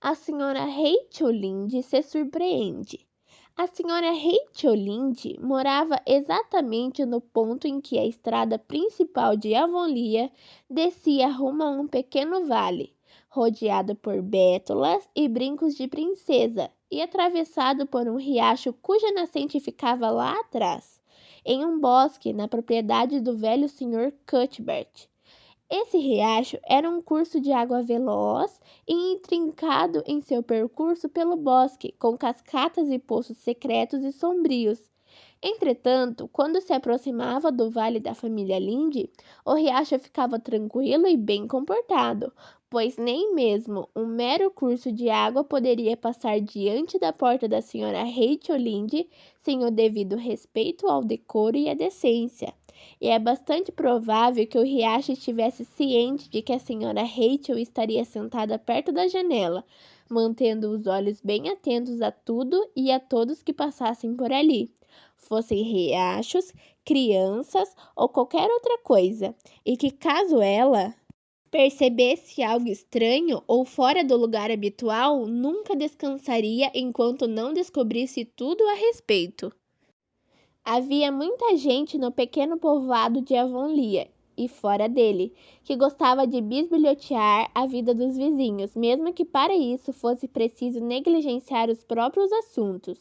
a senhora Rachel Lynde se surpreende. A senhora Rachel Lynde morava exatamente no ponto em que a estrada principal de Avonlea descia rumo a um pequeno vale, rodeado por bétulas e brincos de princesa, e atravessado por um riacho cuja nascente ficava lá atrás, em um bosque na propriedade do velho senhor Cuthbert. Esse riacho era um curso de água veloz e intrincado em seu percurso pelo bosque, com cascatas e poços secretos e sombrios. Entretanto, quando se aproximava do vale da família Lynde, o riacho ficava tranquilo e bem comportado, pois nem mesmo um mero curso de água poderia passar diante da porta da senhora Rachel Lynde sem o devido respeito ao decoro e à decência. E é bastante provável que o riacho estivesse ciente de que a senhora Rachel estaria sentada perto da janela, mantendo os olhos bem atentos a tudo e a todos que passassem por ali, fossem riachos, crianças ou qualquer outra coisa, e que caso ela percebesse algo estranho ou fora do lugar habitual, nunca descansaria enquanto não descobrisse tudo a respeito. Havia muita gente no pequeno povoado de Avonlea e fora dele, que gostava de bisbilhotear a vida dos vizinhos, mesmo que para isso fosse preciso negligenciar os próprios assuntos.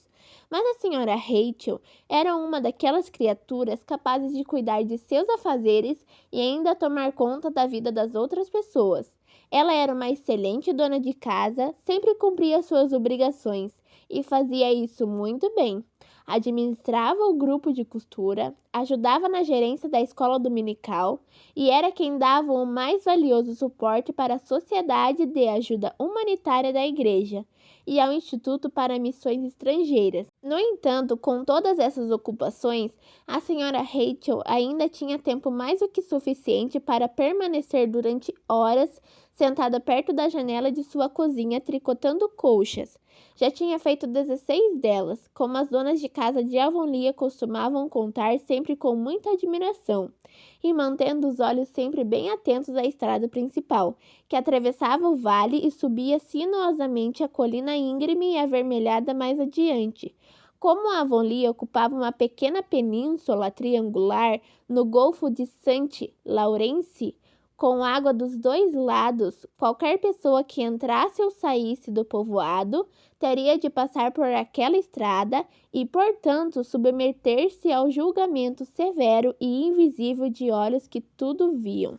Mas a senhora Rachel era uma daquelas criaturas capazes de cuidar de seus afazeres e ainda tomar conta da vida das outras pessoas. Ela era uma excelente dona de casa, sempre cumpria suas obrigações e fazia isso muito bem. Administrava o grupo de costura, ajudava na gerência da escola dominical e era quem dava o mais valioso suporte para a Sociedade de Ajuda Humanitária da Igreja e ao Instituto para Missões Estrangeiras. No entanto, com todas essas ocupações, a senhora Rachel ainda tinha tempo mais do que suficiente para permanecer durante horas sentada perto da janela de sua cozinha tricotando colchas. Já tinha feito 16 delas, como as donas de casa de Avonlea costumavam contar sempre com muita admiração, e mantendo os olhos sempre bem atentos à estrada principal, que atravessava o vale e subia sinuosamente a colina íngreme e avermelhada mais adiante. Como a Avonlea ocupava uma pequena península triangular no Golfo de St. Lawrence, com água dos dois lados, qualquer pessoa que entrasse ou saísse do povoado teria de passar por aquela estrada e, portanto, submeter-se ao julgamento severo e invisível de olhos que tudo viam.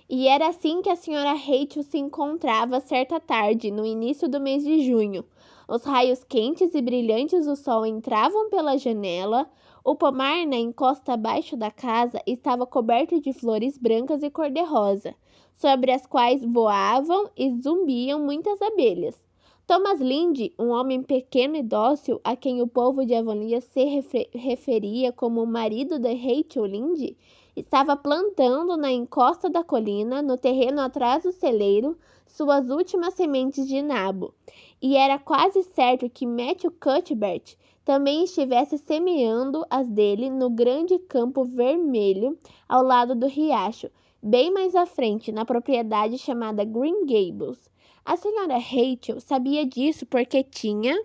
E era assim que a senhora Rachel se encontrava certa tarde, no início do mês de junho. Os raios quentes e brilhantes do sol entravam pela janela. O pomar na encosta abaixo da casa estava coberto de flores brancas e cor-de-rosa, sobre as quais voavam e zumbiam muitas abelhas. Thomas Lynde, um homem pequeno e dócil, a quem o povo de Avonlea se referia como o marido de Rachel Lynde, estava plantando na encosta da colina, no terreno atrás do celeiro, suas últimas sementes de nabo, e era quase certo que Matthew Cuthbert também estivesse semeando as dele no grande campo vermelho ao lado do riacho, bem mais à frente, na propriedade chamada Green Gables. A senhora Rachel sabia disso porque tinha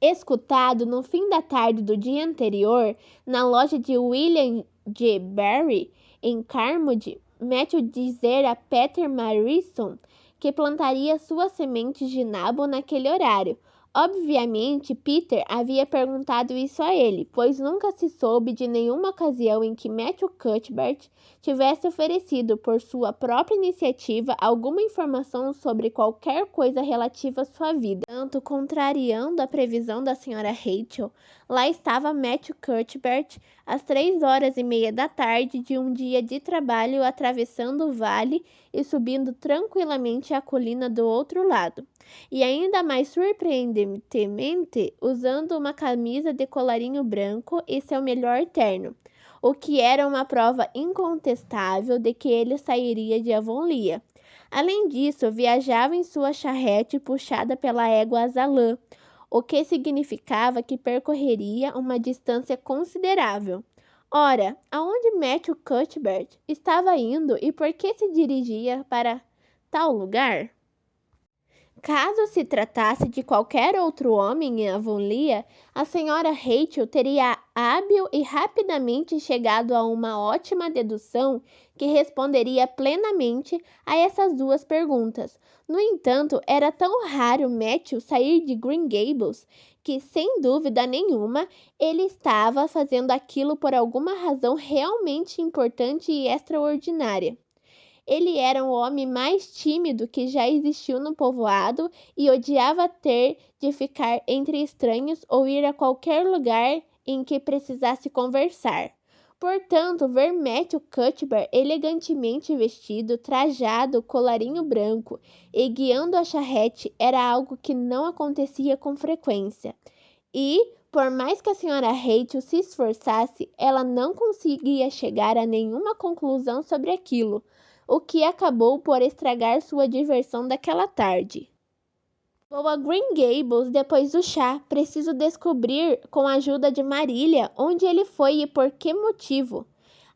escutado no fim da tarde do dia anterior, na loja de William G. Barry, em Carmody, Matthew dizer a Peter Marison que plantaria suas sementes de nabo naquele horário. Obviamente, Peter havia perguntado isso a ele, pois nunca se soube de nenhuma ocasião em que Matthew Cuthbert tivesse oferecido, por sua própria iniciativa, alguma informação sobre qualquer coisa relativa à sua vida. Tanto contrariando a previsão da senhora Rachel, lá estava Matthew Cuthbert às 3h30 da tarde de um dia de trabalho, atravessando o vale e subindo tranquilamente a colina do outro lado. E ainda mais surpreendentemente, usando uma camisa de colarinho branco e seu melhor terno, o que era uma prova incontestável de que ele sairia de Avonlea. Além disso, viajava em sua charrete puxada pela égua Azalã, o que significava que percorreria uma distância considerável. Ora, aonde Matthew Cuthbert estava indo e por que se dirigia para tal lugar? Caso se tratasse de qualquer outro homem em Avonlea, a senhora Rachel teria hábil e rapidamente chegado a uma ótima dedução que responderia plenamente a essas duas perguntas. No entanto, era tão raro Matthew sair de Green Gables que, sem dúvida nenhuma, ele estava fazendo aquilo por alguma razão realmente importante e extraordinária. Ele era o homem mais tímido que já existiu no povoado e odiava ter de ficar entre estranhos ou ir a qualquer lugar em que precisasse conversar. Portanto, ver Matthew Cuthbert elegantemente vestido, trajado, colarinho branco e guiando a charrete era algo que não acontecia com frequência. E, por mais que a senhora Rachel se esforçasse, ela não conseguia chegar a nenhuma conclusão sobre aquilo, o que acabou por estragar sua diversão daquela tarde. Vou a Green Gables depois do chá. Preciso descobrir, com a ajuda de Marília, onde ele foi e por que motivo.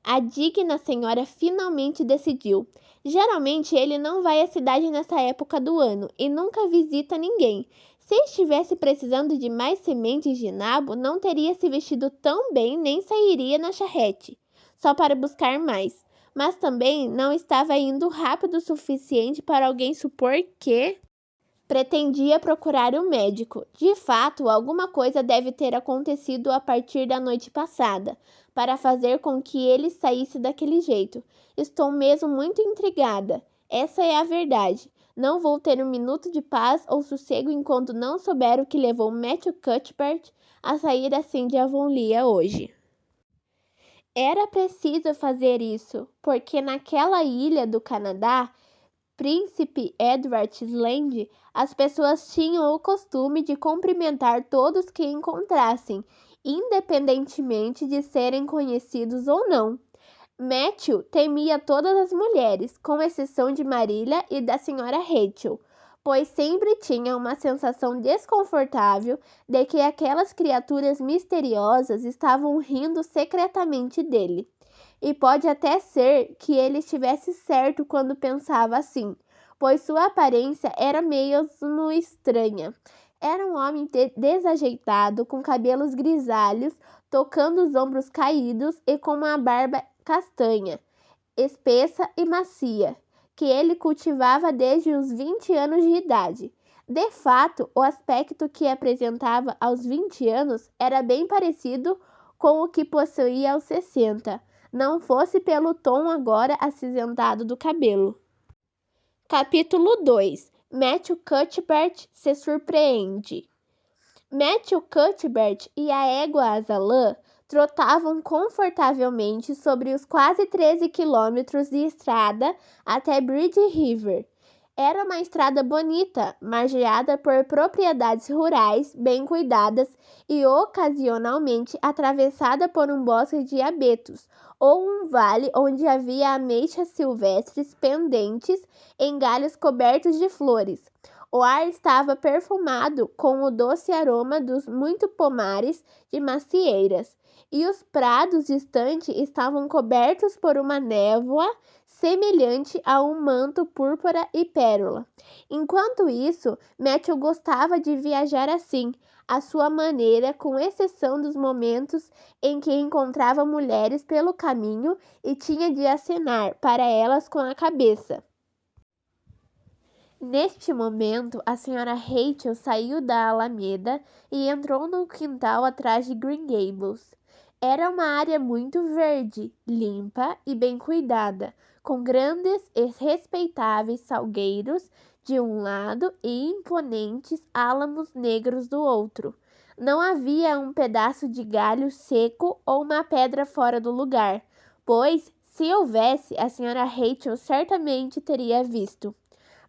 A digna senhora finalmente decidiu. Geralmente ele não vai à cidade nessa época do ano e nunca visita ninguém. Se estivesse precisando de mais sementes de nabo, não teria se vestido tão bem nem sairia na charrete, só para buscar mais. Mas também não estava indo rápido o suficiente para alguém supor que pretendia procurar um médico. De fato, alguma coisa deve ter acontecido a partir da noite passada, para fazer com que ele saísse daquele jeito. Estou mesmo muito intrigada. Essa é a verdade. Não vou ter um minuto de paz ou sossego enquanto não souber o que levou Matthew Cuthbert a sair assim de Avonlea hoje. Era preciso fazer isso, porque naquela ilha do Canadá, Príncipe Edward Island, as pessoas tinham o costume de cumprimentar todos que encontrassem, independentemente de serem conhecidos ou não. Matthew temia todas as mulheres, com exceção de Marília e da senhora Rachel, pois sempre tinha uma sensação desconfortável de que aquelas criaturas misteriosas estavam rindo secretamente dele. E pode até ser que ele estivesse certo quando pensava assim, pois sua aparência era meio estranha. Era um homem desajeitado, com cabelos grisalhos, tocando os ombros caídos e com uma barba castanha, espessa e macia, que ele cultivava desde os 20 anos de idade. De fato, o aspecto que apresentava aos 20 anos era bem parecido com o que possuía aos 60, não fosse pelo tom agora acinzentado do cabelo. Capítulo 2. Matthew Cuthbert se surpreende. Matthew Cuthbert e a égua Azalã trotavam confortavelmente sobre os quase 13 quilômetros de estrada até Bridge River. Era uma estrada bonita, margeada por propriedades rurais bem cuidadas e ocasionalmente atravessada por um bosque de abetos ou um vale onde havia ameixas silvestres pendentes em galhos cobertos de flores. O ar estava perfumado com o doce aroma dos muitos pomares de macieiras, e os prados distantes estavam cobertos por uma névoa semelhante a um manto púrpura e pérola. Enquanto isso, Matthew gostava de viajar assim, à sua maneira, com exceção dos momentos em que encontrava mulheres pelo caminho e tinha de acenar para elas com a cabeça. Neste momento, a senhora Rachel saiu da alameda e entrou no quintal atrás de Green Gables. Era uma área muito verde, limpa e bem cuidada, com grandes e respeitáveis salgueiros de um lado e imponentes álamos negros do outro. Não havia um pedaço de galho seco ou uma pedra fora do lugar, pois, se houvesse, a senhora Rachel certamente teria visto.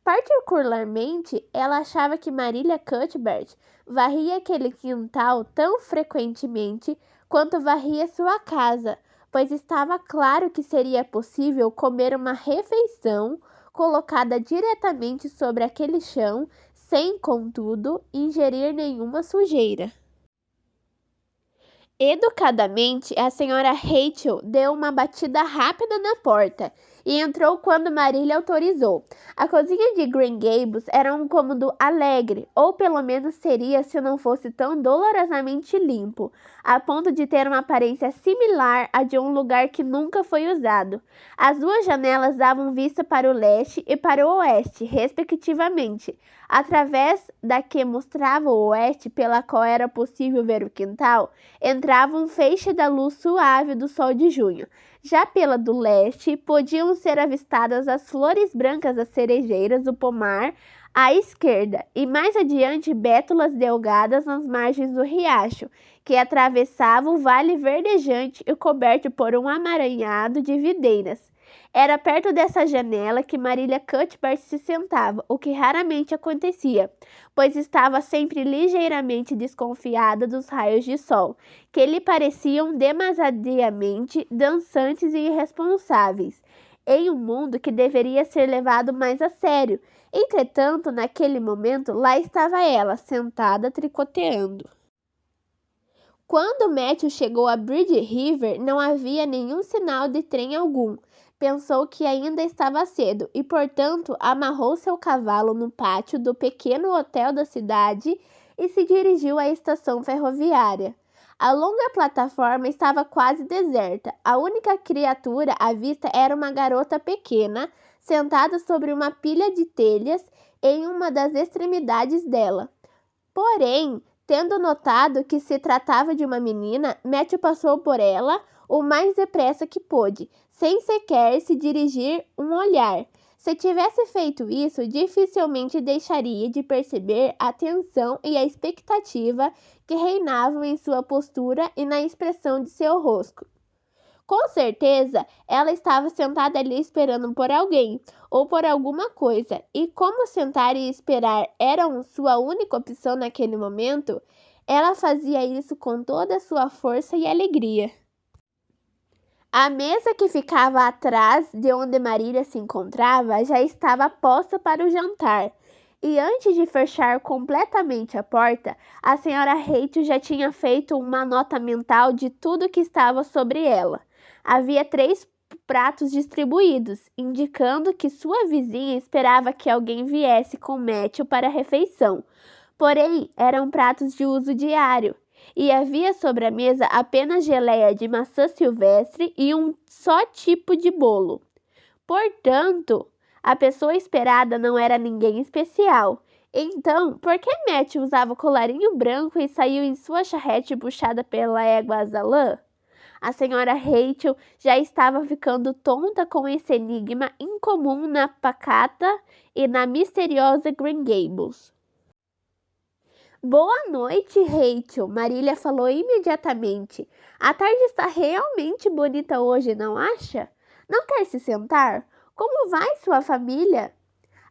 Particularmente, ela achava que Marília Cuthbert varria aquele quintal tão frequentemente quanto varria sua casa, pois estava claro que seria possível comer uma refeição colocada diretamente sobre aquele chão, sem, contudo, ingerir nenhuma sujeira. Educadamente, a senhora Rachel deu uma batida rápida na porta e entrou quando Marília autorizou. A cozinha de Green Gables era um cômodo alegre, ou pelo menos seria se não fosse tão dolorosamente limpo, a ponto de ter uma aparência similar à de um lugar que nunca foi usado. As duas janelas davam vista para o leste e para o oeste, respectivamente. Através da que mostrava o oeste, pela qual era possível ver o quintal, entrava um feixe da luz suave do sol de junho. Já pela do leste, podiam ser avistadas as flores brancas das cerejeiras do pomar à esquerda, e mais adiante bétulas delgadas nas margens do riacho, que atravessava o vale verdejante e coberto por um amaranhado de videiras. Era perto dessa janela que Marília Cuthbert se sentava, o que raramente acontecia, pois estava sempre ligeiramente desconfiada dos raios de sol, que lhe pareciam demasiadamente dançantes e irresponsáveis, em um mundo que deveria ser levado mais a sério. Entretanto, naquele momento, lá estava ela, sentada tricoteando. Quando Matthew chegou a Bridge River, não havia nenhum sinal de trem algum. Pensou que ainda estava cedo e, portanto, amarrou seu cavalo no pátio do pequeno hotel da cidade e se dirigiu à estação ferroviária. A longa plataforma estava quase deserta. A única criatura à vista era uma garota pequena, sentada sobre uma pilha de telhas em uma das extremidades dela. Porém, tendo notado que se tratava de uma menina, Matthew passou por ela o mais depressa que pôde, sem sequer se dirigir um olhar. Se tivesse feito isso, dificilmente deixaria de perceber a tensão e a expectativa que reinavam em sua postura e na expressão de seu rosto. Com certeza, ela estava sentada ali esperando por alguém ou por alguma coisa, e como sentar e esperar era sua única opção naquele momento, ela fazia isso com toda a sua força e alegria. A mesa que ficava atrás de onde Marília se encontrava já estava posta para o jantar, e antes de fechar completamente a porta, a senhora Rachel já tinha feito uma nota mental de tudo que estava sobre ela. Havia 3 pratos distribuídos, indicando que sua vizinha esperava que alguém viesse com Matthew para a refeição. Porém, eram pratos de uso diário, e havia sobre a mesa apenas geleia de maçã silvestre e um só tipo de bolo. Portanto, a pessoa esperada não era ninguém especial. Então, por que Matthew usava colarinho branco e saiu em sua charrete puxada pela égua Azalã? A senhora Rachel já estava ficando tonta com esse enigma incomum na pacata e na misteriosa Green Gables. Boa noite, Rachel, Marília falou imediatamente. A tarde está realmente bonita hoje, não acha? Não quer se sentar? Como vai sua família?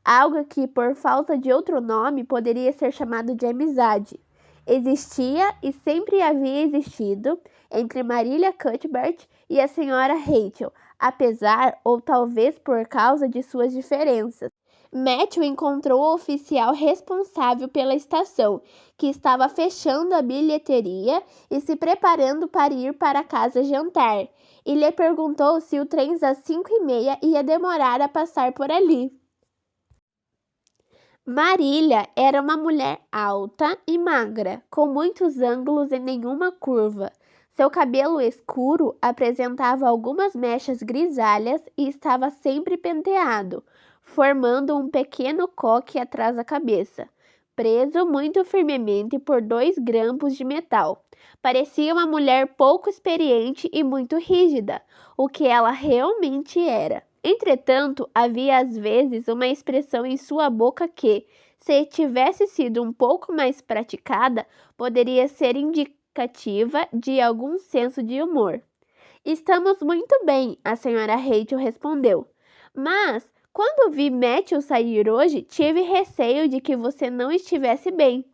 Algo que, por falta de outro nome, poderia ser chamado de amizade. Existia e sempre havia existido entre Marília Cuthbert e a senhora Rachel, apesar ou talvez por causa de suas diferenças. Matthew encontrou o oficial responsável pela estação, que estava fechando a bilheteria e se preparando para ir para casa jantar, e lhe perguntou se o trem às 5h30 ia demorar a passar por ali. Marília era uma mulher alta e magra, com muitos ângulos e nenhuma curva. Seu cabelo escuro apresentava algumas mechas grisalhas e estava sempre penteado, formando um pequeno coque atrás da cabeça, preso muito firmemente por 2 grampos de metal. Parecia uma mulher pouco experiente e muito rígida, o que ela realmente era. Entretanto, havia às vezes uma expressão em sua boca que, se tivesse sido um pouco mais praticada, poderia ser indicativa de algum senso de humor. Estamos muito bem, a senhora Rachel respondeu. Mas, quando vi Matthew sair hoje, tive receio de que você não estivesse bem.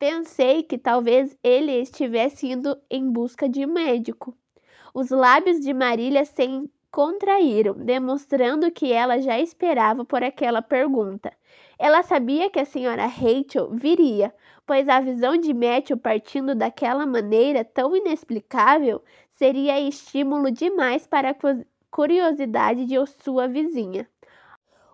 Pensei que talvez ele estivesse indo em busca de um médico. Os lábios de Marília se contraíram, demonstrando que ela já esperava por aquela pergunta. Ela sabia que a senhora Rachel viria, pois a visão de Matthew partindo daquela maneira tão inexplicável seria estímulo demais curiosidade de sua vizinha.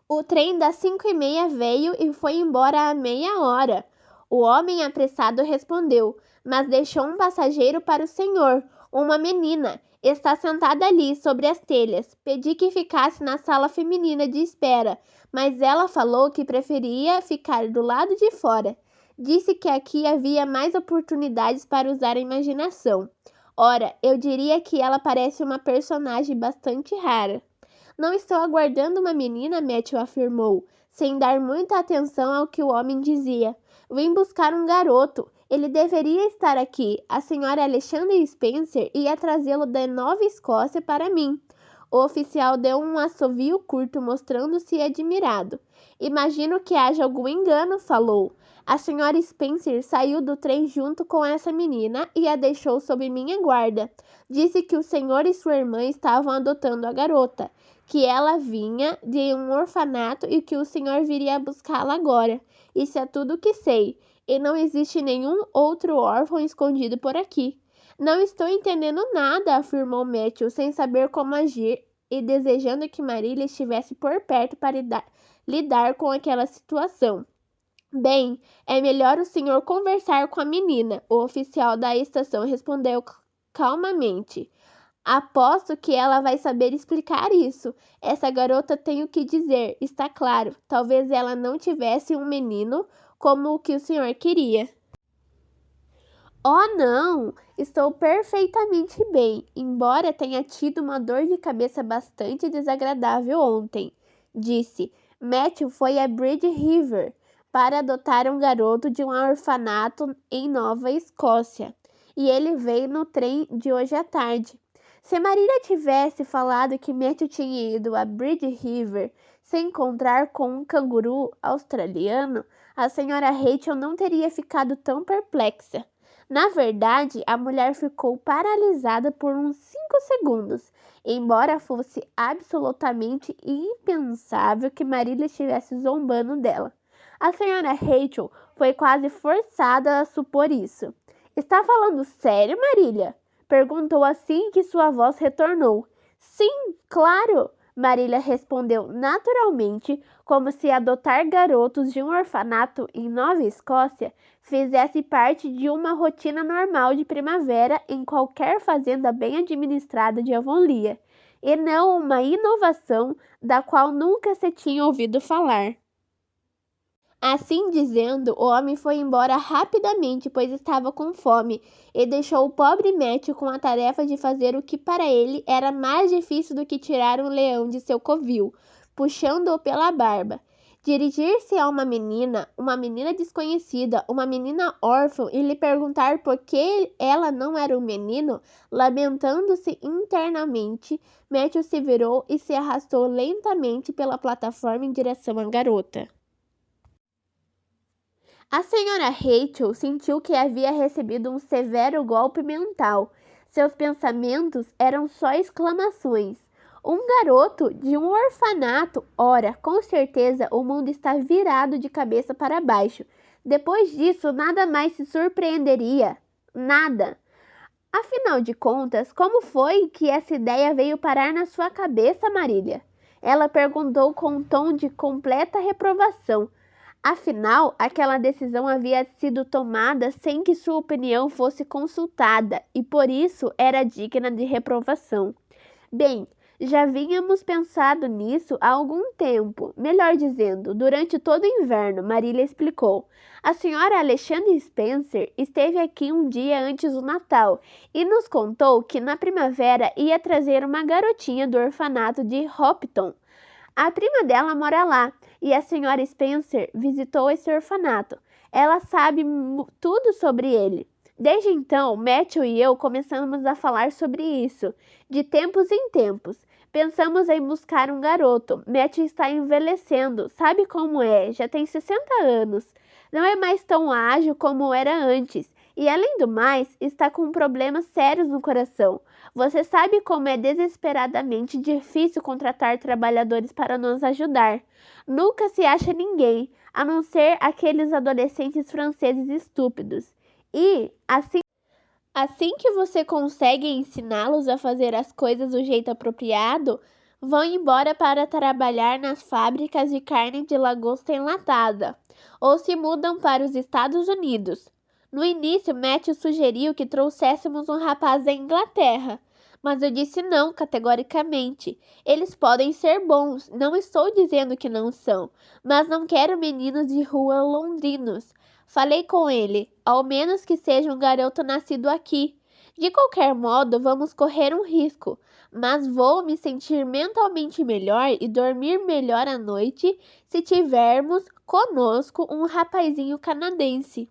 O trem das 5h30 veio e foi embora há meia hora. O homem apressado respondeu, mas deixou um passageiro para o senhor, uma menina. Está sentada ali, sobre as telhas. Pedi que ficasse na sala feminina de espera, mas ela falou que preferia ficar do lado de fora. Disse que aqui havia mais oportunidades para usar a imaginação. Ora, eu diria que ela parece uma personagem bastante rara. Não estou aguardando uma menina, Matthew afirmou, sem dar muita atenção ao que o homem dizia. Vim buscar um garoto. Ele deveria estar aqui. A senhora Alexandra Spencer ia trazê-lo da Nova Escócia para mim. O oficial deu um assovio curto, mostrando-se admirado. Imagino que haja algum engano, falou. A senhora Spencer saiu do trem junto com essa menina e a deixou sob minha guarda. Disse que o senhor e sua irmã estavam adotando a garota, que ela vinha de um orfanato e que o senhor viria buscá-la agora. Isso é tudo o que sei. E não existe nenhum outro órfão escondido por aqui. Não estou entendendo nada, afirmou Matthew, sem saber como agir e desejando que Marília estivesse por perto para lidar com aquela situação. Bem, é melhor o senhor conversar com a menina, o oficial da estação respondeu calmamente. Aposto que ela vai saber explicar isso. Essa garota tem o que dizer, está claro. Talvez ela não tivesse um menino como o que o senhor queria. Oh, não! Estou perfeitamente bem, embora tenha tido uma dor de cabeça bastante desagradável ontem, disse. Matthew foi a Bridge River para adotar um garoto de um orfanato em Nova Escócia, e ele veio no trem de hoje à tarde. Se Marília tivesse falado que Matthew tinha ido a Bridge River se encontrar com um canguru australiano, a senhora Rachel não teria ficado tão perplexa. Na verdade, a mulher ficou paralisada por uns 5 segundos, embora fosse absolutamente impensável que Marília estivesse zombando dela. A senhora Rachel foi quase forçada a supor isso. Está falando sério, Marília? Perguntou assim que sua voz retornou. Sim, claro! Marília respondeu naturalmente, como se adotar garotos de um orfanato em Nova Escócia fizesse parte de uma rotina normal de primavera em qualquer fazenda bem administrada de Avonlea, e não uma inovação da qual nunca se tinha ouvido falar. Assim dizendo, o homem foi embora rapidamente, pois estava com fome, e deixou o pobre Matthew com a tarefa de fazer o que para ele era mais difícil do que tirar um leão de seu covil, puxando-o pela barba. Dirigir-se a uma menina desconhecida, uma menina órfã, e lhe perguntar por que ela não era um menino, lamentando-se internamente, Matthew se virou e se arrastou lentamente pela plataforma em direção à garota. A senhora Rachel sentiu que havia recebido um severo golpe mental. Seus pensamentos eram só exclamações. Um garoto de um orfanato. Ora, com certeza o mundo está virado de cabeça para baixo. Depois disso, nada mais se surpreenderia. Nada. Afinal de contas, como foi que essa ideia veio parar na sua cabeça, Marília? Ela perguntou com um tom de completa reprovação. Afinal, aquela decisão havia sido tomada sem que sua opinião fosse consultada e por isso era digna de reprovação. Bem, já vínhamos pensado nisso há algum tempo, melhor dizendo, durante todo o inverno, Marília explicou. A senhora Alexandra Spencer esteve aqui um dia antes do Natal e nos contou que na primavera ia trazer uma garotinha do orfanato de Hopton. A prima dela mora lá e a senhora Spencer visitou esse orfanato. Ela sabe tudo sobre ele. Desde então, Matthew e eu começamos a falar sobre isso, de tempos em tempos. Pensamos em buscar um garoto. Matthew está envelhecendo, sabe como é, já tem 60 anos. Não é mais tão ágil como era antes. E além do mais, está com problemas sérios no coração. Você sabe como é desesperadamente difícil contratar trabalhadores para nos ajudar. Nunca se acha ninguém, a não ser aqueles adolescentes franceses estúpidos. E, assim, Assim que você consegue ensiná-los a fazer as coisas do jeito apropriado, vão embora para trabalhar nas fábricas de carne de lagosta enlatada, ou se mudam para os Estados Unidos. No início, Matthew sugeriu que trouxéssemos um rapaz da Inglaterra, mas eu disse não categoricamente. Eles podem ser bons, não estou dizendo que não são, mas não quero meninos de rua londrinos. Falei com ele, ao menos que seja um garoto nascido aqui. De qualquer modo, vamos correr um risco, mas vou me sentir mentalmente melhor e dormir melhor à noite se tivermos conosco um rapazinho canadense.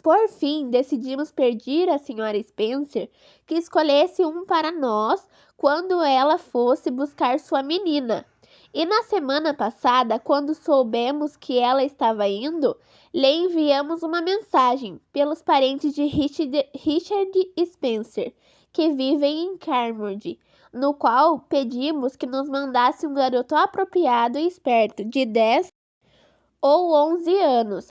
Por fim, decidimos pedir à Sra. Spencer que escolhesse um para nós quando ela fosse buscar sua menina. E na semana passada, quando soubemos que ela estava indo, lhe enviamos uma mensagem pelos parentes de Richard Spencer, que vivem em Carmody, no qual pedimos que nos mandasse um garoto apropriado e esperto, de 10 ou 11 anos.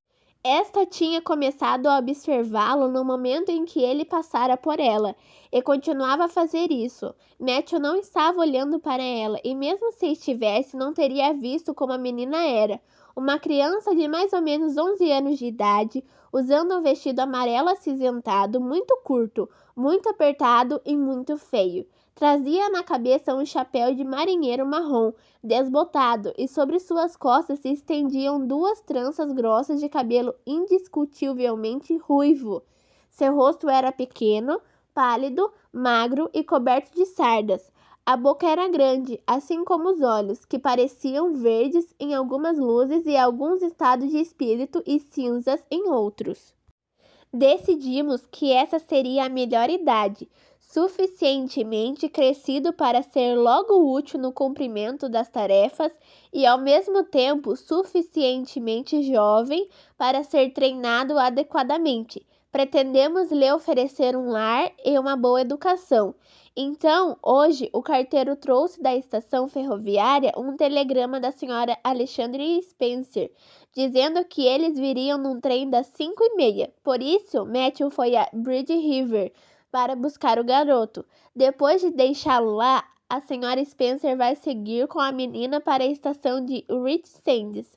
Esta tinha começado a observá-lo no momento em que ele passara por ela, e continuava a fazer isso. Matthew não estava olhando para ela, e mesmo se estivesse, não teria visto como a menina era. Uma criança de mais ou menos 11 anos de idade, usando um vestido amarelo acinzentado, muito curto, muito apertado e muito feio. Trazia na cabeça um chapéu de marinheiro marrom, desbotado, e sobre suas costas se estendiam duas tranças grossas de cabelo indiscutivelmente ruivo. Seu rosto era pequeno, pálido, magro e coberto de sardas. A boca era grande, assim como os olhos, que pareciam verdes em algumas luzes e alguns estados de espírito e cinzas em outros. Decidimos que essa seria a melhor idade, suficientemente crescido para ser logo útil no cumprimento das tarefas e, ao mesmo tempo, suficientemente jovem para ser treinado adequadamente. Pretendemos lhe oferecer um lar e uma boa educação. Então, hoje, o carteiro trouxe da estação ferroviária um telegrama da Sra. Alexandre Spencer, dizendo que eles viriam num trem das 5h30. Por isso, Matthew foi a Bridge River para buscar o garoto. Depois de deixá-lo lá, a Sra. Spencer vai seguir com a menina para a estação de Rich Sands.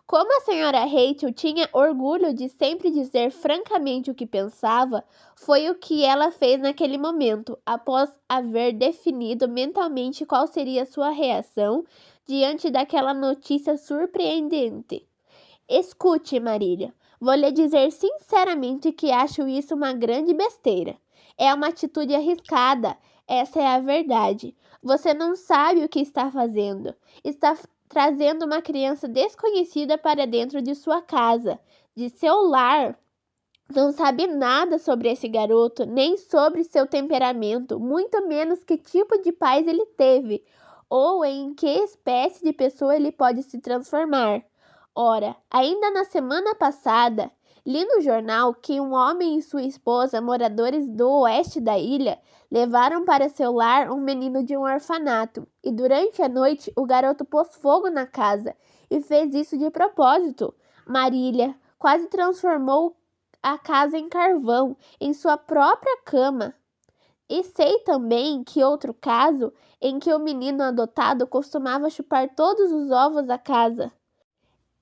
Como a Sra. Rachel tinha orgulho de sempre dizer francamente o que pensava, foi o que ela fez naquele momento, após haver definido mentalmente qual seria sua reação diante daquela notícia surpreendente. Escute, Marília, vou lhe dizer sinceramente que acho isso uma grande besteira. É uma atitude arriscada, essa é a verdade. Você não sabe o que está fazendo. Está trazendo uma criança desconhecida para dentro de sua casa, de seu lar. Não sabe nada sobre esse garoto, nem sobre seu temperamento, muito menos que tipo de pais ele teve, ou em que espécie de pessoa ele pode se transformar. Ora, ainda na semana passada, li no jornal que um homem e sua esposa, moradores do oeste da ilha, levaram para seu lar um menino de um orfanato, e durante a noite o garoto pôs fogo na casa, e fez isso de propósito. Marília quase transformou a casa em carvão, em sua própria cama. E sei também que outro caso em que o menino adotado costumava chupar todos os ovos da casa.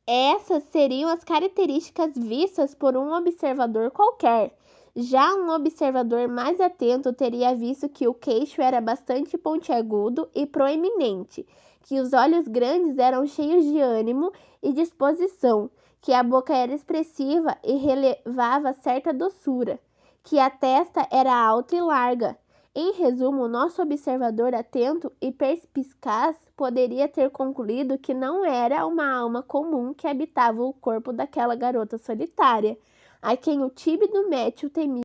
Essas seriam as características vistas por um observador qualquer. Já um observador mais atento teria visto que o queixo era bastante pontiagudo e proeminente, que os olhos grandes eram cheios de ânimo e disposição, que a boca era expressiva e relevava certa doçura, que a testa era alta e larga. Em resumo, nosso observador atento e perspicaz poderia ter concluído que não era uma alma comum que habitava o corpo daquela garota solitária, a quem o tímido Matthew temia.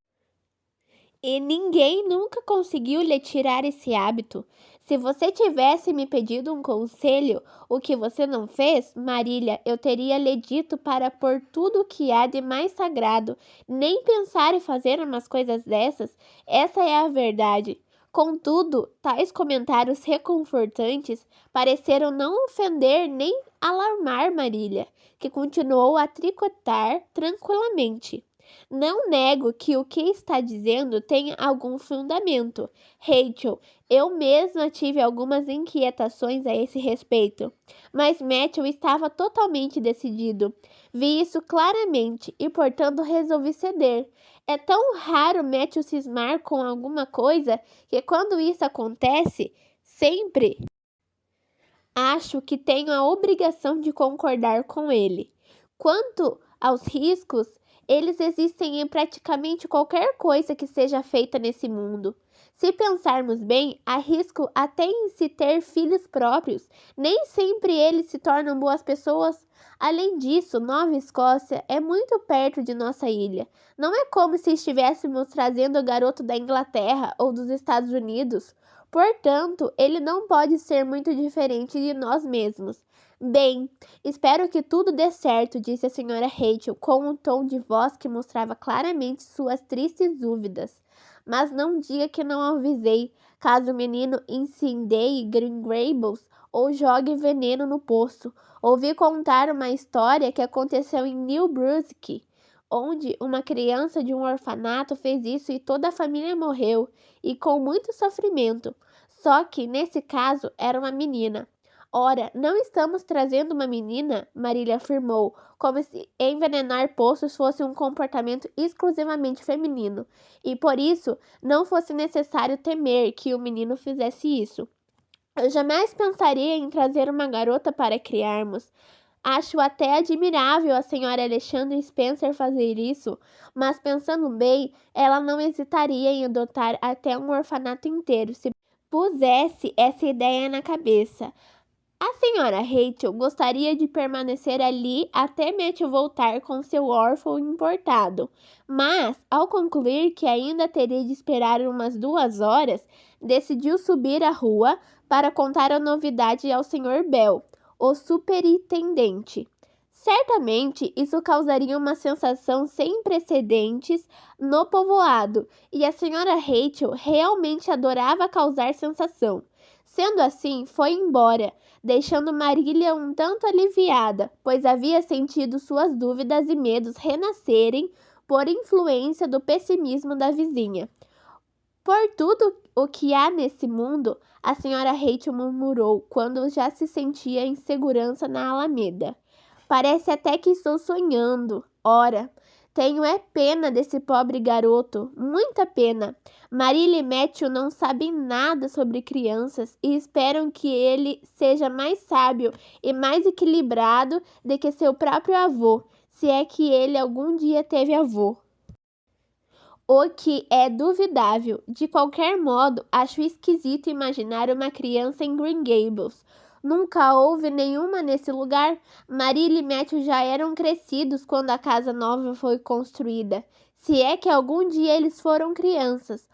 E ninguém nunca conseguiu lhe tirar esse hábito. Se você tivesse me pedido um conselho, o que você não fez, Marília, eu teria lhe dito para pôr tudo o que há de mais sagrado, nem pensar em fazer umas coisas dessas. Essa é a verdade. Contudo, tais comentários reconfortantes pareceram não ofender nem alarmar Marília, que continuou a tricotar tranquilamente. Não nego que o que está dizendo tenha algum fundamento, Rachel. Eu mesma tive algumas inquietações a esse respeito, mas Matthew estava totalmente decidido. Vi isso claramente e, portanto, resolvi ceder. É tão raro Matthew cismar com alguma coisa que, quando isso acontece, sempre acho que tenho a obrigação de concordar com ele. Quanto aos riscos, eles existem em praticamente qualquer coisa que seja feita nesse mundo. Se pensarmos bem, há risco até em se ter filhos próprios. Nem sempre eles se tornam boas pessoas. Além disso, Nova Escócia é muito perto de nossa ilha. Não é como se estivéssemos trazendo o garoto da Inglaterra ou dos Estados Unidos. Portanto, ele não pode ser muito diferente de nós mesmos. Bem, espero que tudo dê certo, disse a senhora Rachel, com um tom de voz que mostrava claramente suas tristes dúvidas. Mas não diga que não avisei, caso o menino incendeie Green Gables ou jogue veneno no poço. Ouvi contar uma história que aconteceu em New Brunswick, onde uma criança de um orfanato fez isso e toda a família morreu, e com muito sofrimento. Só que, nesse caso, era uma menina. Ora, não estamos trazendo uma menina, Marília afirmou, como se envenenar poços fosse um comportamento exclusivamente feminino, e por isso não fosse necessário temer que o menino fizesse isso. Eu jamais pensaria em trazer uma garota para criarmos. Acho até admirável a senhora Alexandra Spencer fazer isso, mas pensando bem, ela não hesitaria em adotar até um orfanato inteiro se pusesse essa ideia na cabeça. A senhora Rachel gostaria de permanecer ali até Matthew voltar com seu órfão importado, mas, ao concluir que ainda teria de esperar umas 2 horas, decidiu subir a rua para contar a novidade ao Sr. Bell, o superintendente. Certamente isso causaria uma sensação sem precedentes no povoado, e a senhora Rachel realmente adorava causar sensação. Sendo assim, foi embora, deixando Marília um tanto aliviada, pois havia sentido suas dúvidas e medos renascerem por influência do pessimismo da vizinha. Por tudo o que há nesse mundo, a senhora Rachel murmurou quando já se sentia em segurança na Alameda. Parece até que estou sonhando. Ora, tenho pena desse pobre garoto, muita pena. Marília e Matthew não sabem nada sobre crianças e esperam que ele seja mais sábio e mais equilibrado do que seu próprio avô, se é que ele algum dia teve avô. O que é duvidável. De qualquer modo, acho esquisito imaginar uma criança em Green Gables. Nunca houve nenhuma nesse lugar. Marília e Matthew já eram crescidos quando a casa nova foi construída. Se é que algum dia eles foram crianças.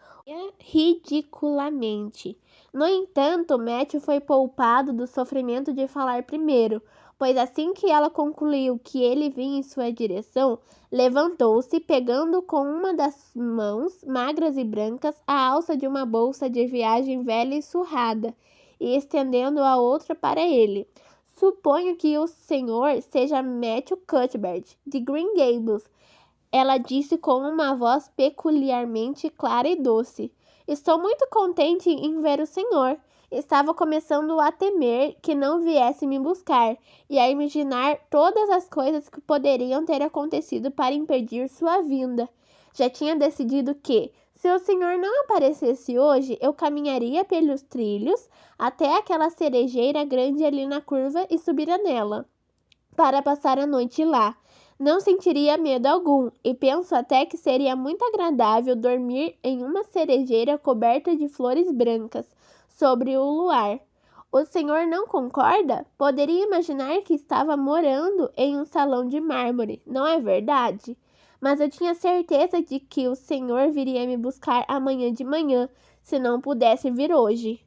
Ridiculamente. No entanto, Matthew foi poupado do sofrimento de falar primeiro, pois assim que ela concluiu que ele vinha em sua direção, levantou-se, pegando com uma das mãos magras e brancas a alça de uma bolsa de viagem velha e surrada, e estendendo a outra para ele. Suponho que o senhor seja Matthew Cuthbert, de Green Gables, ela disse com uma voz peculiarmente clara e doce. Estou muito contente em ver o senhor. Estava começando a temer que não viesse me buscar e a imaginar todas as coisas que poderiam ter acontecido para impedir sua vinda. Já tinha decidido que, se o senhor não aparecesse hoje, eu caminharia pelos trilhos até aquela cerejeira grande ali na curva e subira nela, para passar a noite lá. Não sentiria medo algum, e penso até que seria muito agradável dormir em uma cerejeira coberta de flores brancas, sobre o luar. O senhor não concorda? Poderia imaginar que estava morando em um salão de mármore, não é verdade? Mas eu tinha certeza de que o senhor viria me buscar amanhã de manhã, se não pudesse vir hoje.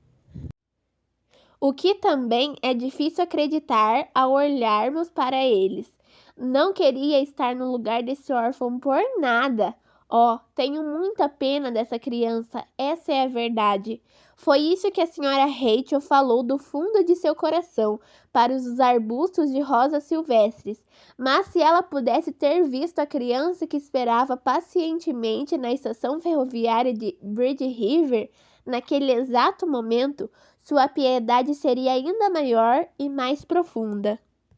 O que também é difícil acreditar ao olharmos para eles. Não queria estar no lugar desse órfão por nada. Oh, tenho muita pena dessa criança, essa é a verdade. Foi isso que a senhora Rachel falou do fundo de seu coração para os arbustos de rosas silvestres. Mas se ela pudesse ter visto a criança que esperava pacientemente na estação ferroviária de Bridge River, naquele exato momento, sua piedade seria ainda maior e mais profunda.